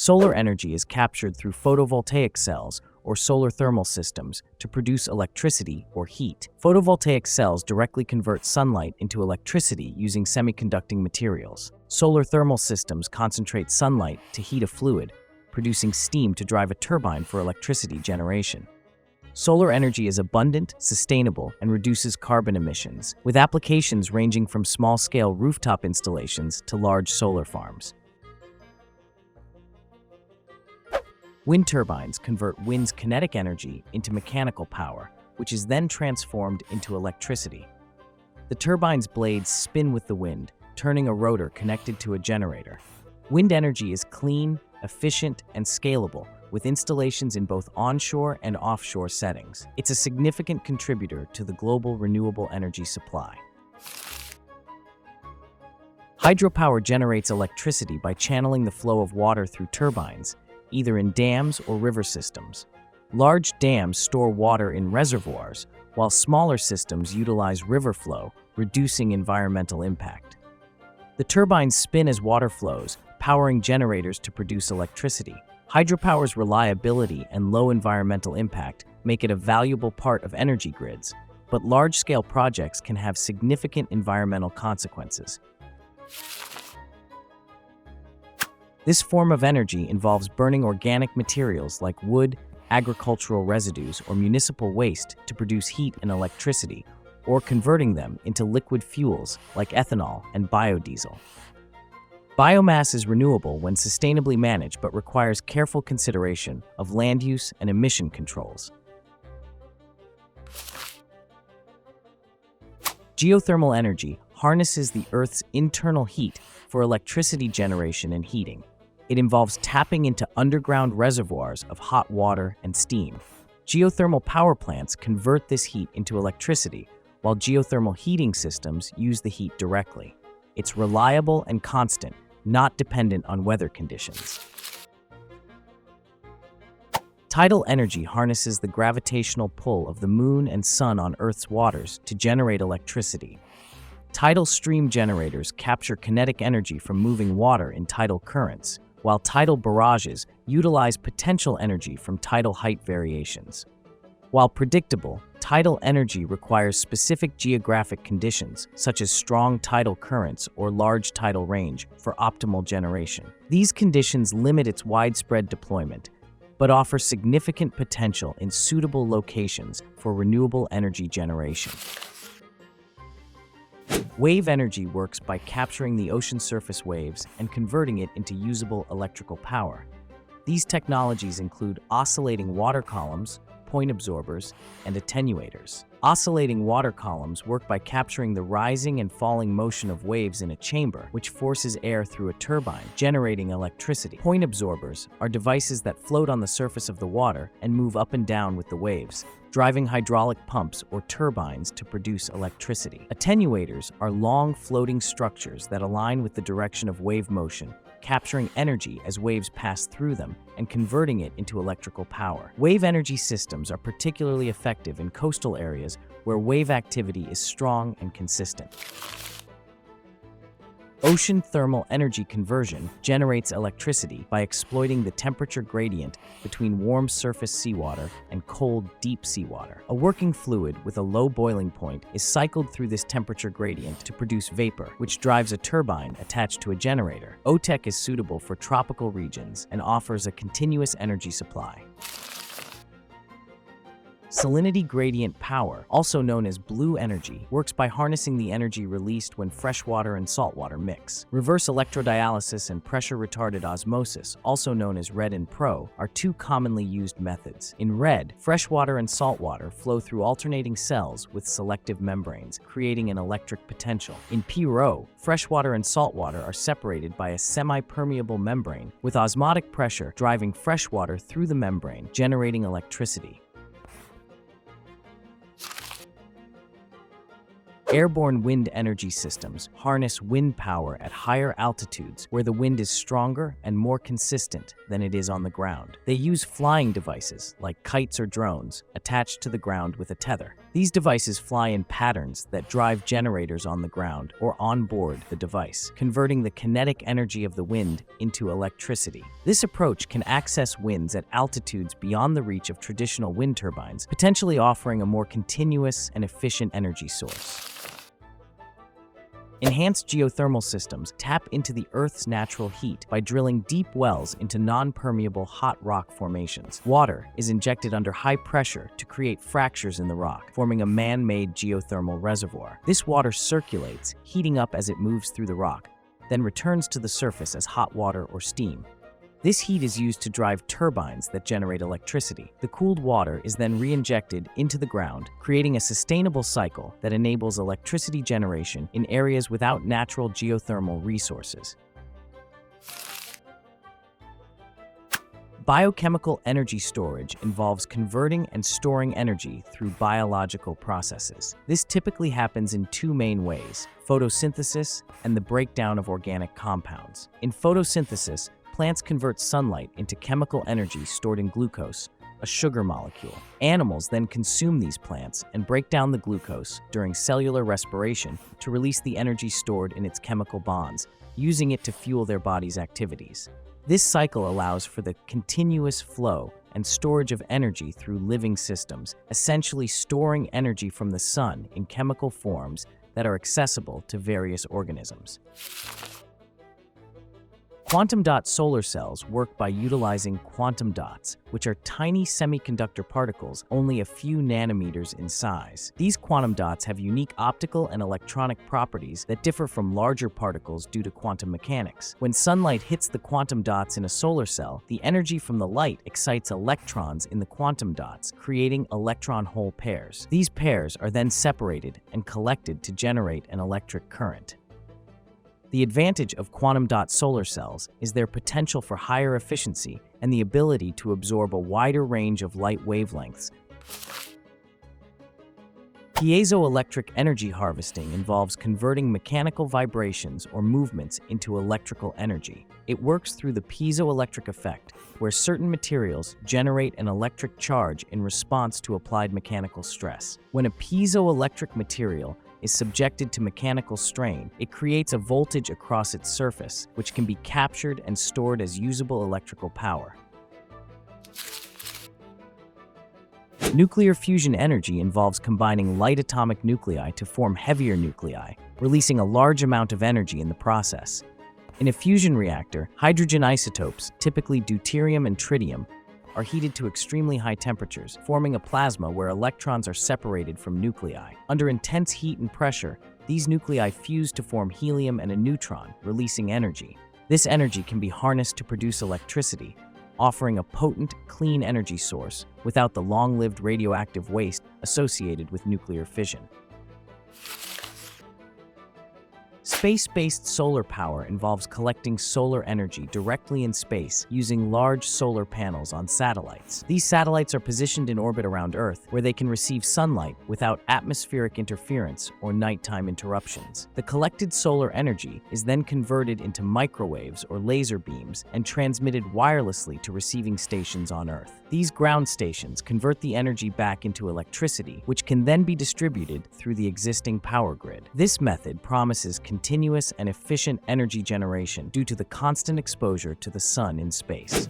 Solar energy is captured through photovoltaic cells or solar thermal systems to produce electricity or heat. Photovoltaic cells directly convert sunlight into electricity using semiconducting materials. Solar thermal systems concentrate sunlight to heat a fluid, producing steam to drive a turbine for electricity generation. Solar energy is abundant, sustainable, and reduces carbon emissions, with applications ranging from small-scale rooftop installations to large solar farms. Wind turbines convert wind's kinetic energy into mechanical power, which is then transformed into electricity. The turbine's blades spin with the wind, turning a rotor connected to a generator. Wind energy is clean, efficient, and scalable, with installations in both onshore and offshore settings. It's a significant contributor to the global renewable energy supply. Hydropower generates electricity by channeling the flow of water through turbines, either in dams or river systems. Large dams store water in reservoirs, while smaller systems utilize river flow, reducing environmental impact. The turbines spin as water flows, powering generators to produce electricity. Hydropower's reliability and low environmental impact make it a valuable part of energy grids, but large-scale projects can have significant environmental consequences. This form of energy involves burning organic materials like wood, agricultural residues, or municipal waste to produce heat and electricity, or converting them into liquid fuels like ethanol and biodiesel. Biomass is renewable when sustainably managed but requires careful consideration of land use and emission controls. Geothermal energy harnesses the Earth's internal heat for electricity generation and heating. It involves tapping into underground reservoirs of hot water and steam. Geothermal power plants convert this heat into electricity, while geothermal heating systems use the heat directly. It's reliable and constant, not dependent on weather conditions. Tidal energy harnesses the gravitational pull of the moon and sun on Earth's waters to generate electricity. Tidal stream generators capture kinetic energy from moving water in tidal currents, while tidal barrages utilize potential energy from tidal height variations. While predictable, tidal energy requires specific geographic conditions, such as strong tidal currents or large tidal range, for optimal generation. These conditions limit its widespread deployment, but offer significant potential in suitable locations for renewable energy generation. Wave energy works by capturing the ocean surface waves and converting it into usable electrical power. These technologies include oscillating water columns, point absorbers, and attenuators. Oscillating water columns work by capturing the rising and falling motion of waves in a chamber, which forces air through a turbine, generating electricity. Point absorbers are devices that float on the surface of the water and move up and down with the waves, driving hydraulic pumps or turbines to produce electricity. Attenuators are long floating structures that align with the direction of wave motion, capturing energy as waves pass through them and converting it into electrical power. Wave energy systems are particularly effective in coastal areas where wave activity is strong and consistent. Ocean thermal energy conversion generates electricity by exploiting the temperature gradient between warm surface seawater and cold deep seawater. A working fluid with a low boiling point is cycled through this temperature gradient to produce vapor, which drives a turbine attached to a generator. OTEC is suitable for tropical regions and offers a continuous energy supply. Salinity gradient power, also known as blue energy, works by harnessing the energy released when freshwater and saltwater mix. Reverse electrodialysis and pressure-retarded osmosis, also known as RED and PRO, are two commonly used methods. In RED, freshwater and saltwater flow through alternating cells with selective membranes, creating an electric potential. In PRO, freshwater and saltwater are separated by a semi-permeable membrane, with osmotic pressure driving freshwater through the membrane, generating electricity. Airborne wind energy systems harness wind power at higher altitudes where the wind is stronger and more consistent than it is on the ground. They use flying devices, like kites or drones, attached to the ground with a tether. These devices fly in patterns that drive generators on the ground or on board the device, converting the kinetic energy of the wind into electricity. This approach can access winds at altitudes beyond the reach of traditional wind turbines, potentially offering a more continuous and efficient energy source. Enhanced geothermal systems tap into the Earth's natural heat by drilling deep wells into non-permeable hot rock formations. Water is injected under high pressure to create fractures in the rock, forming a man-made geothermal reservoir. This water circulates, heating up as it moves through the rock, then returns to the surface as hot water or steam. This heat is used to drive turbines that generate electricity. The cooled water is then re-injected into the ground, creating a sustainable cycle that enables electricity generation in areas without natural geothermal resources. Biochemical energy storage involves converting and storing energy through biological processes. This typically happens in two main ways: photosynthesis and the breakdown of organic compounds. In photosynthesis, plants convert sunlight into chemical energy stored in glucose, a sugar molecule. Animals then consume these plants and break down the glucose during cellular respiration to release the energy stored in its chemical bonds, using it to fuel their body's activities. This cycle allows for the continuous flow and storage of energy through living systems, essentially storing energy from the sun in chemical forms that are accessible to various organisms. Quantum dot solar cells work by utilizing quantum dots, which are tiny semiconductor particles only a few nanometers in size. These quantum dots have unique optical and electronic properties that differ from larger particles due to quantum mechanics. When sunlight hits the quantum dots in a solar cell, the energy from the light excites electrons in the quantum dots, creating electron-hole pairs. These pairs are then separated and collected to generate an electric current. The advantage of quantum dot solar cells is their potential for higher efficiency and the ability to absorb a wider range of light wavelengths. Piezoelectric energy harvesting involves converting mechanical vibrations or movements into electrical energy. It works through the piezoelectric effect, where certain materials generate an electric charge in response to applied mechanical stress. When a piezoelectric material is subjected to mechanical strain, it creates a voltage across its surface, which can be captured and stored as usable electrical power. Nuclear fusion energy involves combining light atomic nuclei to form heavier nuclei, releasing a large amount of energy in the process. In a fusion reactor, hydrogen isotopes, typically deuterium and tritium, are heated to extremely high temperatures, forming a plasma where electrons are separated from nuclei. Under intense heat and pressure, these nuclei fuse to form helium and a neutron, releasing energy. This energy can be harnessed to produce electricity, offering a potent, clean energy source without the long-lived radioactive waste associated with nuclear fission. Space-based solar power involves collecting solar energy directly in space using large solar panels on satellites. These satellites are positioned in orbit around Earth, where they can receive sunlight without atmospheric interference or nighttime interruptions. The collected solar energy is then converted into microwaves or laser beams and transmitted wirelessly to receiving stations on Earth. These ground stations convert the energy back into electricity, which can then be distributed through the existing power grid. This method promises continuous and efficient energy generation due to the constant exposure to the sun in space.